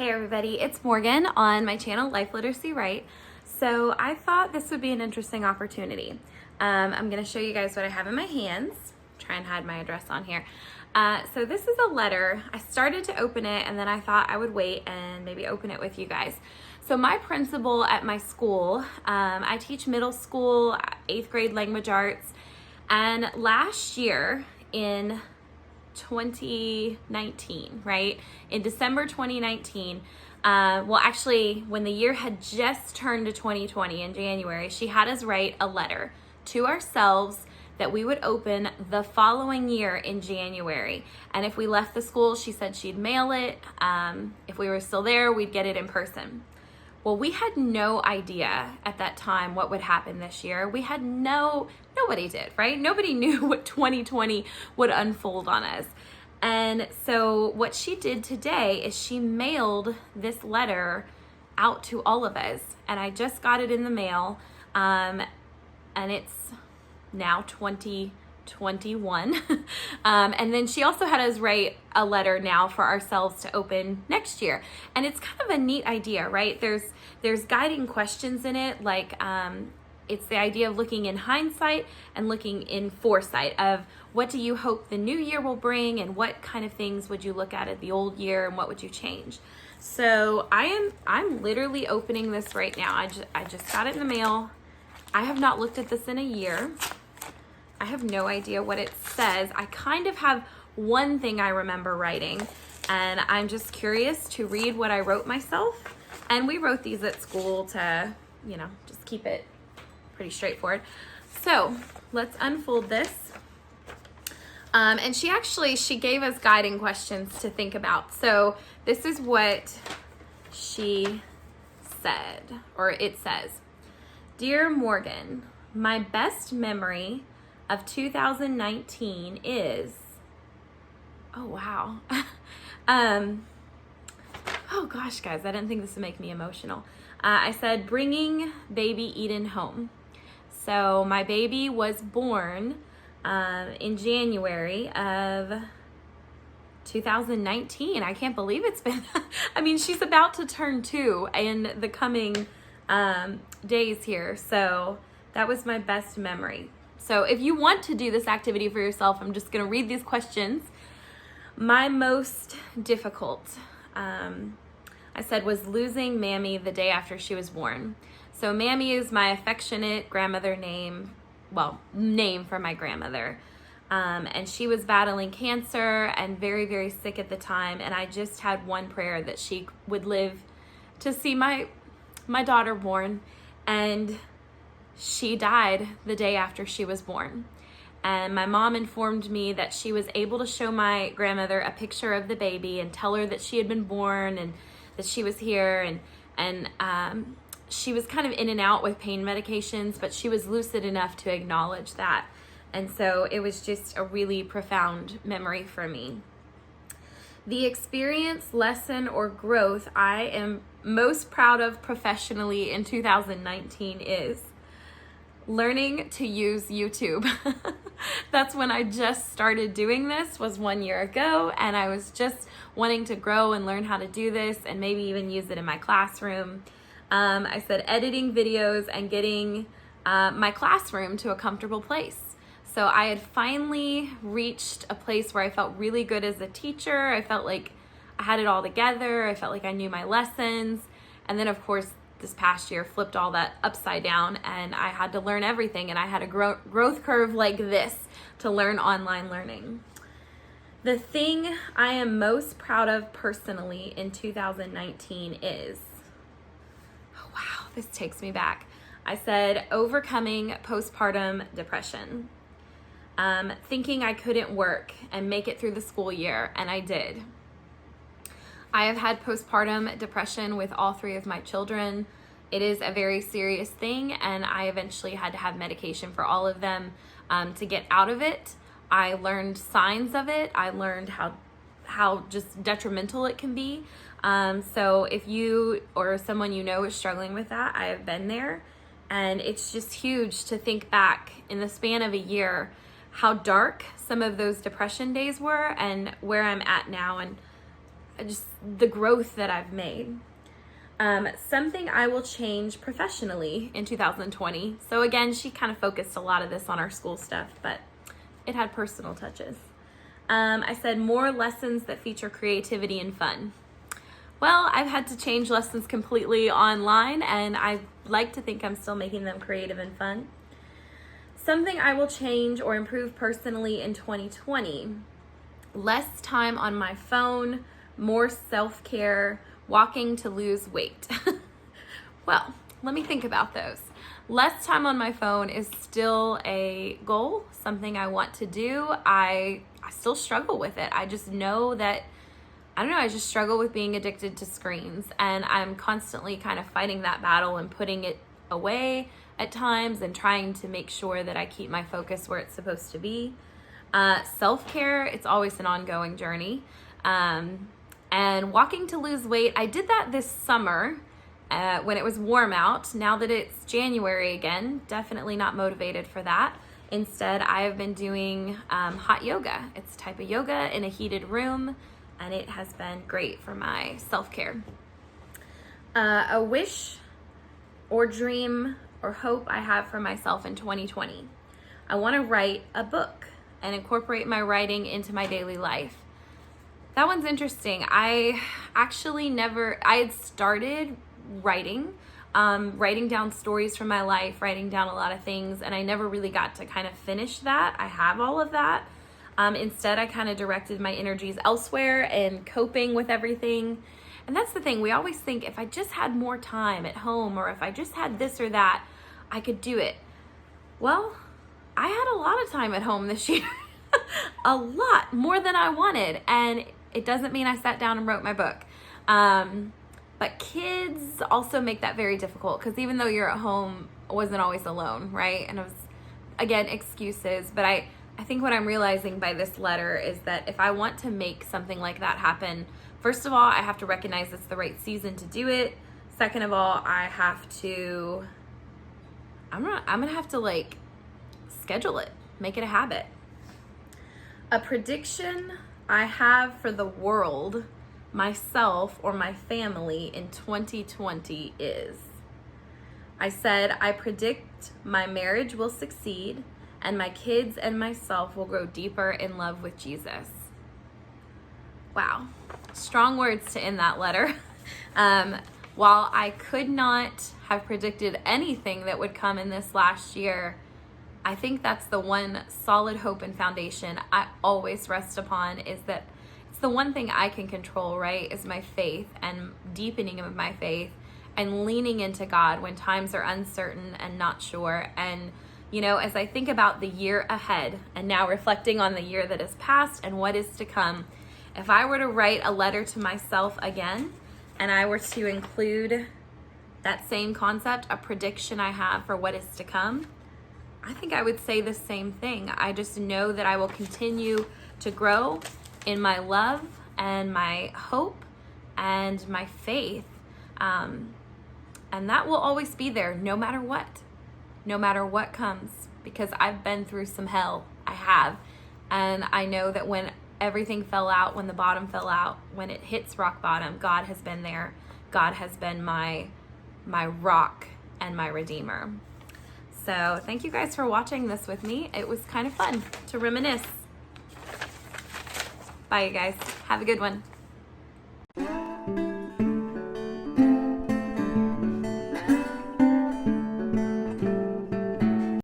Hey everybody, it's Morgan on my channel, Life Literacy Right. So I thought this would be an interesting opportunity. I'm going to show you guys what I have in my hands. Try and hide my address on here. So this is a letter. I started to open it and then I thought I would wait and maybe open it with you guys. So my principal at my school, I teach middle school, 8th grade language arts, and last year in 2019, right? In December 2019, well, actually, when the year had just turned to 2020 in January, she had us write a letter to ourselves that we would open the following year in January. And if we left the school, she said she'd mail it. If we were still there, we'd get it in person. Well, we had no idea at that time what would happen this year. We had nobody did, right? Nobody knew what 2020 would unfold on us. And so what she did today is she mailed this letter out to all of us. And I just got it in the mail. And it's now 2021. And then she also had us write a letter now for ourselves to open next year. And it's kind of a neat idea, right? There's guiding questions in it, like it's the idea of looking in hindsight and looking in foresight of what do you hope the new year will bring and what kind of things would you look at the old year and what would you change. So I'm literally opening this right now. I just got it in the mail. I have not looked at this in a year. I have no idea what it says. I kind of have one thing I remember writing, and I'm just curious to read what I wrote myself. And we wrote these at school to, just keep it pretty straightforward. So let's unfold this. And she gave us guiding questions to think about. So this is what she said, or it says. Dear Morgan, my best memory of 2019 is, oh wow. Oh gosh, guys, I didn't think this would make me emotional. I said bringing baby Eden home. So my baby was born in January of 2019. I can't believe it's been, she's about to turn 2 in the coming days here. So that was my best memory. So if you want to do this activity for yourself, I'm just going to read these questions. My most difficult, I said, was losing Mammy the day after she was born. So Mammy is my affectionate grandmother name for my grandmother. And she was battling cancer and very, very sick at the time. And I just had one prayer that she would live to see my daughter born. And she died the day after she was born. And my mom informed me that she was able to show my grandmother a picture of the baby and tell her that she had been born and that she was here. And she was kind of in and out with pain medications, but she was lucid enough to acknowledge that. And so it was just a really profound memory for me. The experience, lesson, or growth I am most proud of professionally in 2019 is learning to use YouTube. That's when I just started doing this, was 1 year ago, and I was just wanting to grow and learn how to do this and maybe even use it in my classroom. I said editing videos and getting my classroom to a comfortable place. So I had finally reached a place where I felt really good as a teacher. I felt like I had it all together. I felt like I knew my lessons. And then of course, this past year flipped all that upside down and I had to learn everything, and I had a growth curve like this to learn online learning. The thing I am most proud of personally in 2019 is, oh wow, this takes me back. I said overcoming postpartum depression. Thinking I couldn't work and make it through the school year, and I did. I have had postpartum depression with all 3 of my children. It is a very serious thing, and I eventually had to have medication for all of them to get out of it. I learned signs of it. I learned how just detrimental it can be. So if you or someone you know is struggling with that, I have been there, and it's just huge to think back in the span of a year how dark some of those depression days were and where I'm at now. And just the growth that I've made. Something I will change professionally in 2020. So again, she kind of focused a lot of this on our school stuff, but it had personal touches. I said more lessons that feature creativity and fun. Well, I've had to change lessons completely online, and I like to think I'm still making them creative and fun. Something I will change or improve personally in 2020. Less time on my phone, more self-care, walking to lose weight. Well, let me think about those. Less time on my phone is still a goal, something I want to do. I still struggle with it. I just know that, I don't know, I just struggle with being addicted to screens, and I'm constantly kind of fighting that battle and putting it away at times and trying to make sure that I keep my focus where it's supposed to be. Self-care, it's always an ongoing journey. And walking to lose weight, I did that this summer when it was warm out. Now that it's January again, definitely not motivated for that. Instead, I have been doing hot yoga. It's a type of yoga in a heated room, and it has been great for my self-care. A wish or dream or hope I have for myself in 2020. I want to write a book and incorporate my writing into my daily life. That one's interesting. I had started writing down stories from my life, writing down a lot of things, and I never really got to kind of finish that. I have all of that. Instead, I kind of directed my energies elsewhere and coping with everything. And that's the thing. We always think if I just had more time at home, or if I just had this or that, I could do it. Well, I had a lot of time at home this year. A lot more than I wanted. And it doesn't mean I sat down and wrote my book. But kids also make that very difficult, because even though you're at home, I wasn't always alone, right? And it was, again, excuses. But I think what I'm realizing by this letter is that if I want to make something like that happen, first of all, I have to recognize it's the right season to do it. Second of all, I'm gonna have to like schedule it, make it a habit. A prediction I have for the world, myself, or my family in 2020 is, I said, I predict my marriage will succeed and my kids and myself will grow deeper in love with Jesus. Wow, strong words to end that letter. While I could not have predicted anything that would come in this last year, I think that's the one solid hope and foundation I always rest upon, is that it's the one thing I can control, right? Is my faith and deepening of my faith and leaning into God when times are uncertain and not sure. And, you know, as I think about the year ahead and now reflecting on the year that has passed and what is to come, if I were to write a letter to myself again and I were to include that same concept, a prediction I have for what is to come, I think I would say the same thing. I just know that I will continue to grow in my love and my hope and my faith. And that will always be there no matter what comes, because I've been through some hell. I have. And I know that when everything fell out, when the bottom fell out, when it hits rock bottom, God has been there. God has been my rock and my redeemer. So thank you guys for watching this with me. It was kind of fun to reminisce. Bye, you guys. Have a good one.